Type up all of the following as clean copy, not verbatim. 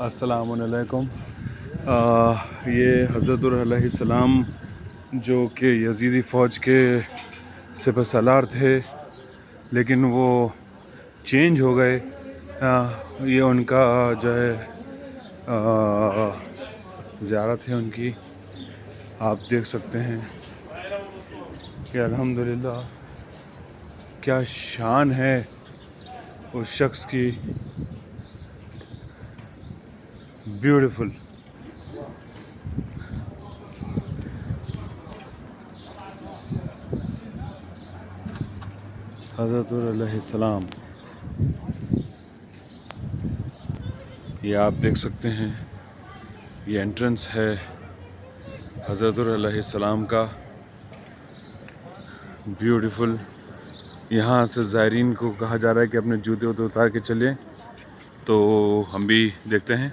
السلام علیکم۔ یہ حضرت علیہ السلام جو کہ یزیدی فوج کے سپہ سالار تھے، لیکن وہ چینج ہو گئے۔ یہ ان کا جو ہے زیارت ہے ان کی، آپ دیکھ سکتے ہیں کہ الحمدللہ کیا شان ہے اس شخص کی، بیوٹیفل۔ حضرت علیہ السلام، یہ آپ دیکھ سکتے ہیں، یہ انٹرنس ہے حضرت علیہ السلام کا، بیوٹیفل۔ یہاں سے زائرین کو کہا جا رہا ہے کہ اپنے جوتے ووتے اتار کے چلیں، تو ہم بھی دیکھتے ہیں۔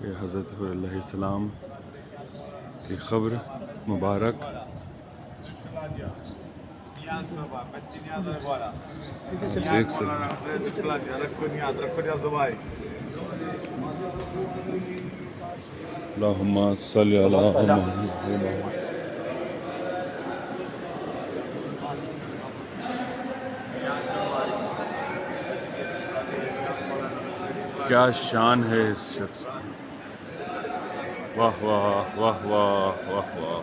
یہ حضرت علیہ السلام کی قبر مبارک، دیکھ سکتے اللہم صلی علی محمد۔ کیا شان ہے اس شخص کی، واہ واہ واہ واہ واہ واہ۔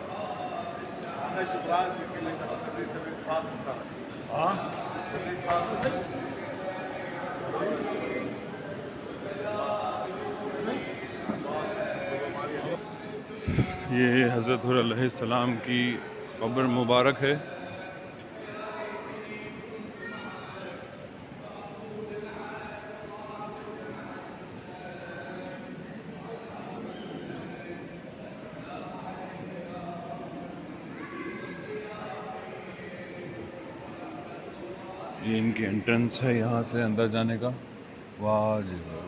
یہ حضرت علیہ السلام کی قبر مبارک ہے۔ یہ ان کی انٹرنس ہے یہاں سے اندر جانے کا۔ واہ جی واہ۔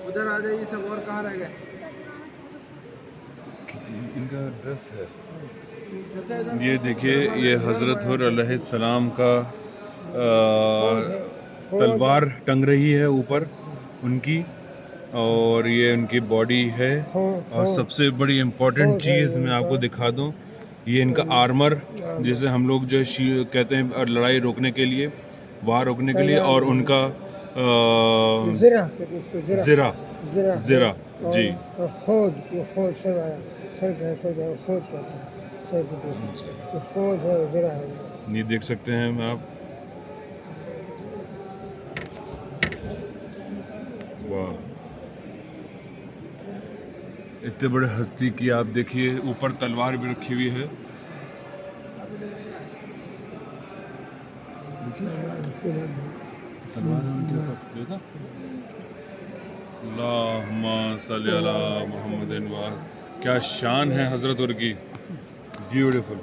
ادھر آ جائیے سب، اور کہاں رہ گئے؟ ان کا ڈریس ہے، یہ دیکھیے، یہ حضرت علیہ السلام کا تلوار ٹنگ رہی ہے اوپر ان کی، اور یہ ان کی باڈی ہے۔ اور سب سے بڑی امپورٹنٹ چیز میں آپ کو دکھا دوں، یہ ان کا آرمر، جسے ہم لوگ جو کہتے ہیں لڑائی روکنے کے لیے، وار روکنے کے لیے، اور ان کا زرہ جی، یہ دیکھ سکتے ہیں آپ۔ واہ، اتنے بڑے ہستی کی آپ دیکھیے، اوپر تلوار بھی رکھی ہوئی ہے۔ تلوار ہے ان کے اوپر، دیکھا؟ اللہم صلی علی محمد وآلہ۔ کیا شان ہے حضرت اور کی، بیوٹیفل۔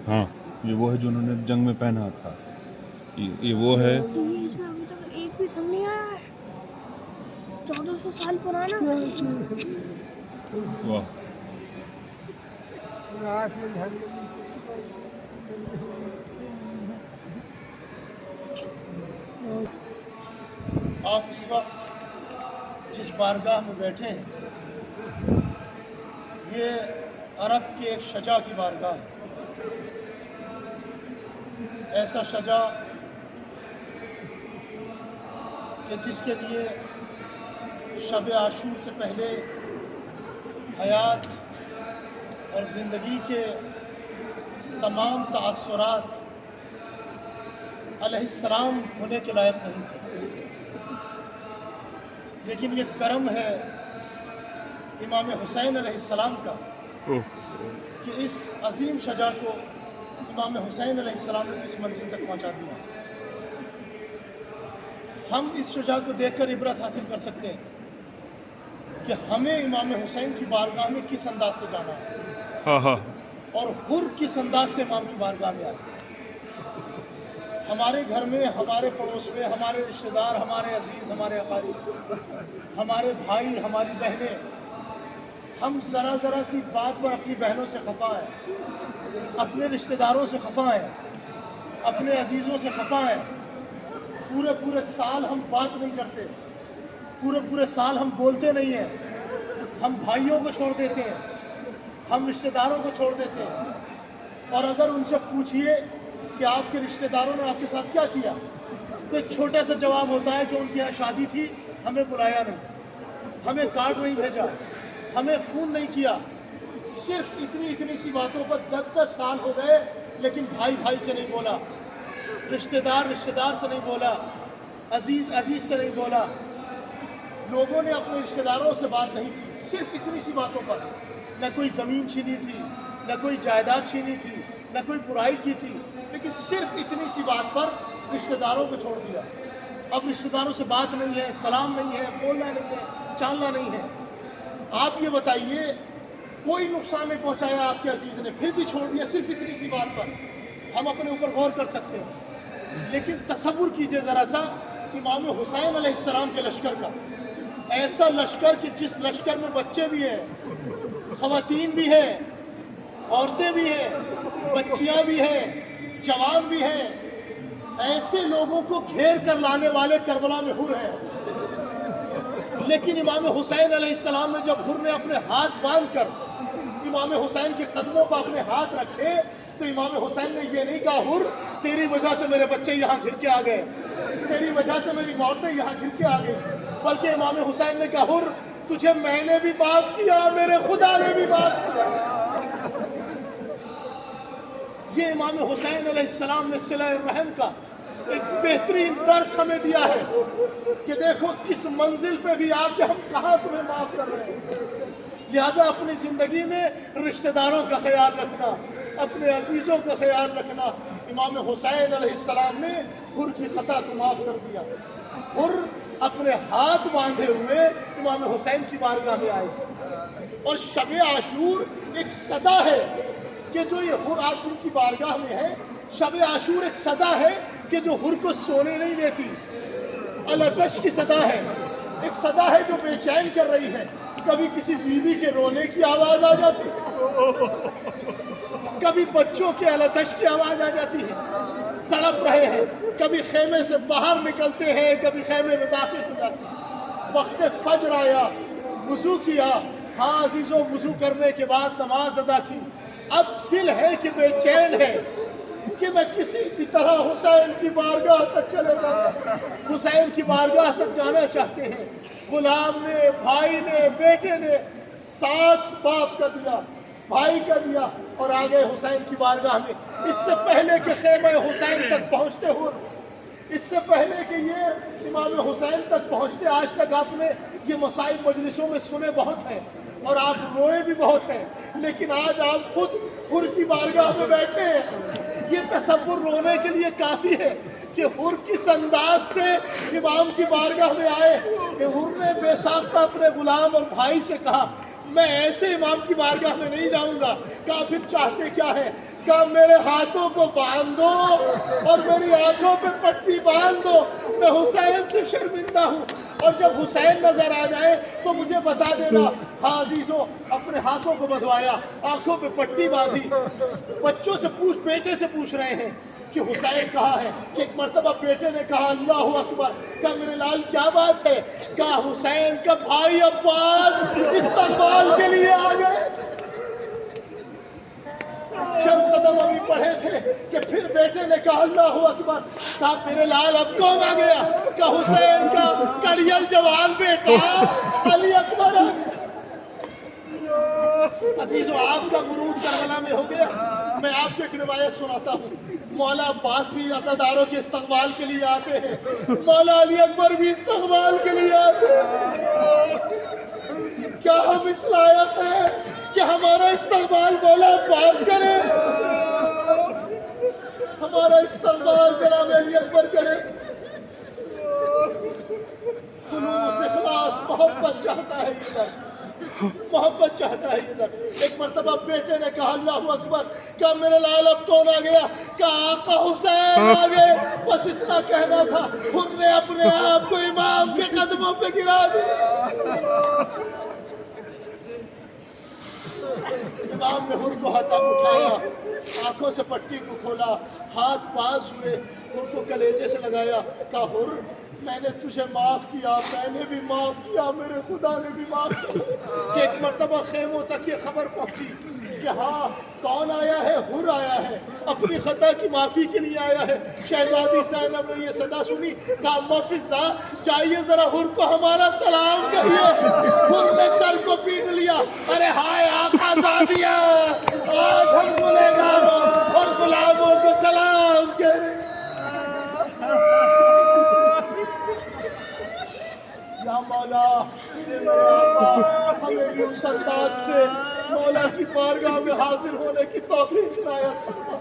ہاں، یہ وہ ہے جو انہوں نے جنگ میں پہنا تھا، یہ وہ ہے۔ اس میں ابھی تک ایک بھی سنگ نہیں آیا ہے، 1400 سال پرانا۔ واہ، آپ اس وقت جس بارگاہ میں بیٹھے ہیں، یہ عرب کے ایک شجاع کی بارگاہ ہے۔ ایسا شجاع کہ جس کے لیے شب عاشور سے پہلے حیات اور زندگی کے تمام تأثرات علیہ السلام ہونے کے لائق نہیں تھے، لیکن یہ کرم ہے امام حسین علیہ السلام کا کہ اس عظیم شجاع کو امام حسین علیہ السلام نے اس منزل تک پہنچا دیا۔ ہم اس شجاع کو دیکھ کر عبرت حاصل کر سکتے ہیں کہ ہمیں امام حسین کی بارگاہ میں کس انداز سے جانا ہے، اور حر کس انداز سے امام کی بارگاہ میں آئے۔ ہمارے گھر میں، ہمارے پڑوس میں، ہمارے رشتہ دار، ہمارے عزیز، ہمارے اقارب، ہمارے بھائی، ہماری بہنیں، ہم ذرا ذرا سی بات پر اپنی بہنوں سے خفا ہیں، अपने रिश्तेदारों से खफा हैं, अपने अजीज़ों से खफा हैं। पूरे पूरे साल हम बात नहीं करते, पूरे पूरे साल हम बोलते नहीं हैं, हम भाइयों को छोड़ देते हैं, हम रिश्तेदारों को छोड़ देते हैं। और अगर उनसे पूछिए कि आपके रिश्तेदारों ने आपके साथ क्या किया, तो एक छोटा सा जवाब होता है कि उनके यहाँ शादी थी, हमें बुलाया नहीं, हमें कार्ड नहीं भेजा, हमें फ़ोन नहीं किया। सिर्फ इतनी सी बातों पर 10-10 साल हो गए, लेकिन भाई भाई से नहीं बोला, रिश्तेदार से नहीं बोला, अजीज़ से नहीं बोला। लोगों ने अपने रिश्तेदारों से बात नहीं की, सिर्फ इतनी सी बातों पर। न कोई ज़मीन छीनी थी, न कोई जायदाद छीनी थी, न कोई बुराई की थी, लेकिन सिर्फ इतनी सी बात पर रिश्तेदारों को छोड़ दिया। अब रिश्तेदारों से बात नहीं है, सलाम नहीं है, बोलना नहीं है, चालना नहीं है। आप ये बताइए, कोई नुकसान नहीं पहुंचाया आपके अजीज़ ने, फिर भी छोड़ दिया सिर्फ इतनी सी बात पर। हम अपने ऊपर गौर कर सकते हैं। लेकिन तसव्वुर कीजिए ज़रा सा इमाम हुसैन अलैहिस्सलाम के लश्कर का, ऐसा लश्कर कि जिस लश्कर में बच्चे भी हैं, ख़वातीन भी हैं, औरतें भी हैं, बच्चियां भी हैं, जवान भी हैं, ऐसे लोगों को घेर कर लाने वाले करबला में हुर हैं। लेकिन इमाम हुसैन अलैहिस्सलाम ने जब हुर ने अपने हाथ बांध कर इमाम हुसैन के कदमों पर अपने हाथ रखे, तो इमाम हुसैन ने ये नहीं कहा, हुर तेरी वजह से मेरे बच्चे यहाँ घिर के आ गए, तेरी वजह से मेरी औरतें यहाँ घिर के आ गई, बल्कि इमाम हुसैन ने कहा, हुर तुझे मैंने भी माफ़ किया, मेरे खुदा ने भी माफ़ किया। ये इमाम हुसैन अलैहिस्सलाम ने सिला रहम का एक बेहतरीन दर्स हमें दिया है कि देखो किस मंजिल पे भी आके हम कहाँ तुम्हें माफ़ कर रहे हैं। लिहाजा अपनी ज़िंदगी में रिश्तेदारों का ख्याल रखना, अपने अजीज़ों का ख्याल रखना। इमाम हुसैन अलैहिस्सलाम ने हुर की ख़ता को माफ़ कर दिया। हुर अपने हाथ बांधे हुए इमाम हुसैन की बारगाह में आए थे। और शब आशूर एक सदा है कि जो ये हुर आज जिनकी बारगाह में है, शब आशूर एक सदा है कि जो हुर को सोने नहीं देती। अलतश की सदा है, एक सदा है जो बेचैन कर रही है। कभी किसी बीवी के रोने की आवाज़ आ जाती है, कभी बच्चों के अलतश की आवाज़ आ जाती है, तड़प रहे हैं, कभी खेमे से बाहर निकलते हैं, कभी खेमे में दाखिल हो जाते हैं। वक्त फजर आया, वज़ू किया, हाँ अजीज़ों वज़ू करने के बाद नमाज अदा की। अब दिल है कि बेचैन है कि मैं किसी भी तरह हुसैन की बारगाह तक चले जाऊँ, हुसैन की बारगाह तक जाना चाहते हैं। गुलाम ने, भाई ने, बेटे ने साथ बाप का दिया, भाई का दिया और आ गए हुसैन की बारगाह में। इससे पहले कि खेमे हुसैन तक पहुँचते हुए, इससे पहले कि ये इमाम हुसैन तक पहुँचते, आज तक आपने ये मसाइब मजलिसों में सुने बहुत हैं और आप रोए भी बहुत हैं, लेकिन आज आप खुद हुर की बारगाह में बैठे हैं। ये तसव्वुर रोने के लिए काफ़ी है कि हुर किस अंदाज से इमाम की बारगाह में आए कि हुर ने बेसाख्ता अपने गुलाम और भाई से कहा, मैं ऐसे इमाम की बारगाह में नहीं जाऊंगा। कहा फिर चाहते क्या है? कहा मेरे हाथों को बांध दो और मेरी आंखों पे पट्टी बांध दो, मैं हुसैन से शर्मिंदा हूँ, और जब हुसैन नजर आ जाए तो मुझे बता देना। हाँ अजीजों, अपने हाथों को बंधवाया, आंखों पे पट्टी बांधी, बच्चों से बेटे से पूछ रहे हैं कि हुसैन कहाँ है। कि एक मर्तबा बेटे ने कहा अल्लाहु अकबर, कहा मेरे लाल क्या बात है? कहा हुसैन का भाई अब्बास इस्तकबाल के लिए आ गए। चंद कदम अभी पढ़े थे कि फिर बेटे ने कहा अल्लाहु अकबर। कहा मेरे लाल अब कौन आ गया? कहा हुसैन का कड़ियल जवान बेटा अली अकबर आ गया। अजीजों, आपका वुरूद करबला में हो गया। मैं आपको एक रिवायत सुनाता हूँ। मौला अब्बास भी अज़ादारों के इस्तकबाल के लिए आते हैं, मौला अली अकबर भी इस्तकबाल के लिए आते हैं। क्या हम इस लायक हैं कि हमारा इस्तकबाल मौला अब्बास करे, हमारा इस्तकबाल जनाब अली अकबर करे? खुलूस इखलास मोहब्बत चाहता है इधर, मोहब्बत चाहता है इधर। एक मर्तबा बेटे ने कहा अल्लाहु अकबर। क्या मेरे लाल अब कौन आ गया? कहा आका हुसैन आ गए। बस इतना कहना था, खुद ने अपने आप को इमाम के कदमों पे गिरा दिया। इमाम ने हुर को हाथ उठाया, आंखों से पट्टी को खोला, हाथ पास हुए, हुर को कलेजे से लगाया, कहा हुर मैंने तुझे माफ़ किया, मैंने भी माफ़ किया, मेरे खुदा ने भी माफ़ किया। कि एक मरतबा खेमों तक ये खबर पहुंची कि हाँ कौन आया है, हुर आया है, अपनी खता की माफ़ी के लिए आया है। शहजादी ज़ैनब ने ये सदा सुनी, कहा अम्मा फिज़ा चाहिए ज़रा हुर को हमारा सलाम कहिए। हुर ने सर को पीट लिया, अरे हाय आका ज़ादिया, आज हम गुनहगारों और गुलामों को सलाम कह रहे हैं। या मौला ये मेरे आका हमें भी उस अंदाज से मौला की बारगाह में हाजिर होने की तौफीक इनायत फरमा।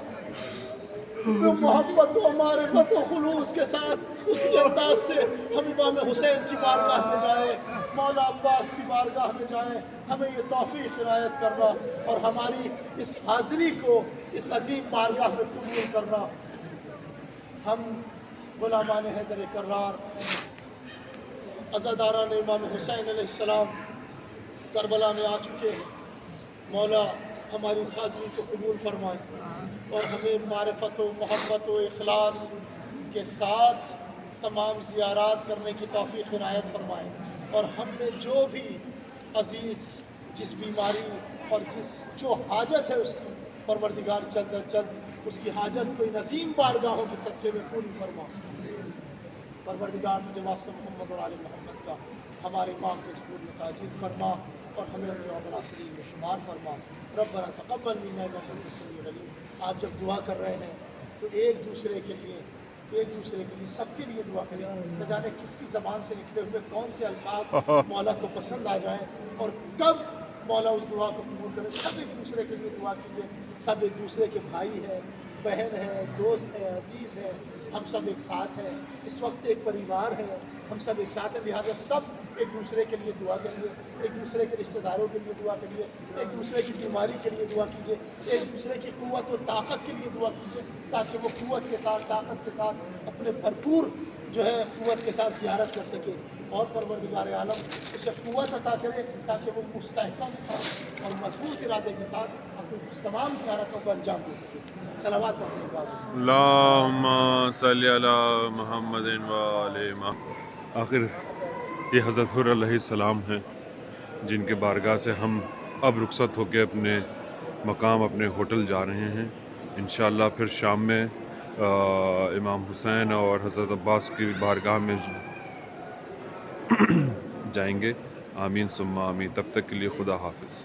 जो मोहब्बत व मारिफत व खुलूस के साथ उसी अंदाज से हम इमाम हुसैन की बारगाह में जाएं, मौला अब्बास की बारगाह में जाएं, हमें ये तौफीक इनायत करना और हमारी इस हाज़िरी को इस अजीम बारगाह में कबूल करना। हम गुलामान हैदर कर्रार अज़ादारान इमाम हुसैन अलैहिस्सलाम करबला में आ चुके हैं। मौला हमारी इस हाज़िरी को कबूल फरमाए और हमें मारिफत व मोहब्बत व इखलास के साथ तमाम ज़ियारात करने की तौफ़ीक़ इनायत फरमाए और हम में जो भी अज़ीज़ जिस बीमारी और जो हाजत है उसकी परवरदिगार जल्द अज जल्द उसकी हाजत कोई नज़ीम बारगाहों के सदक़े में पूरी फरमा। परवरदिगार तुझे वास्ते मोहम्मद और आले मोहम्मद का हमारे माम को ज़रूर में ताजील फरमा और हमें अपने अबरासरीन में शुमार फरमा। रब्बना तक़ब्बल मिन्ना इन्नका अंतस समीउल अलीम। आप जब दुआ कर रहे हैं तो एक दूसरे के लिए सबके लिए दुआ करें। न जाने किसकी ज़बान से निकले हुए कौन से अल्फाज मौला को पसंद आ जाएं और कब मौला उस दुआ को कबूल करे। सब एक दूसरे के लिए दुआ कीजिए। सब एक दूसरे के भाई हैं, बहन है, दोस्त है, अजीज़ है, हम सब एक साथ हैं। इस वक्त एक परिवार है, हम सब एक साथ हैं। लिहाजा सब एक दूसरे के लिए दुआ करिए, एक दूसरे के रिश्तेदारों के लिए दुआ करिए, एक दूसरे की बीमारी के लिए दुआ कीजिए, एक दूसरे की क़ुव्वत और ताकत के लिए दुआ कीजिए ताकि वो क़ुव्वत के साथ ताकत के साथ अपने भरपूर जो है क़ुव्वत के साथ ज़ियारत कर सके और परवरदिगार आलम उसे क़ुव्वत अता करे ताकि वो मुस्तहकम और मजबूत इरादे के साथ अपनी उस तमाम ज़ियारतों को अंजाम दे सके। सलावत पढ़ते हैं बाबा। अल्लाहुम्मा सल्ली अला मुहम्मदिन व आले मुहम्मद। आखिर ये हज़रत हुर अलैहिस्सलाम हैं जिनके बारगाह से हम अब रुखसत होकर अपने मकाम अपने होटल जा रहे हैं। इंशाअल्लाह फिर शाम में इमाम हुसैन और हज़रत अब्बास की बारगाह में जाएंगे। आमीन सुम्मा आमीन। तब तक के लिए खुदा हाफिज़।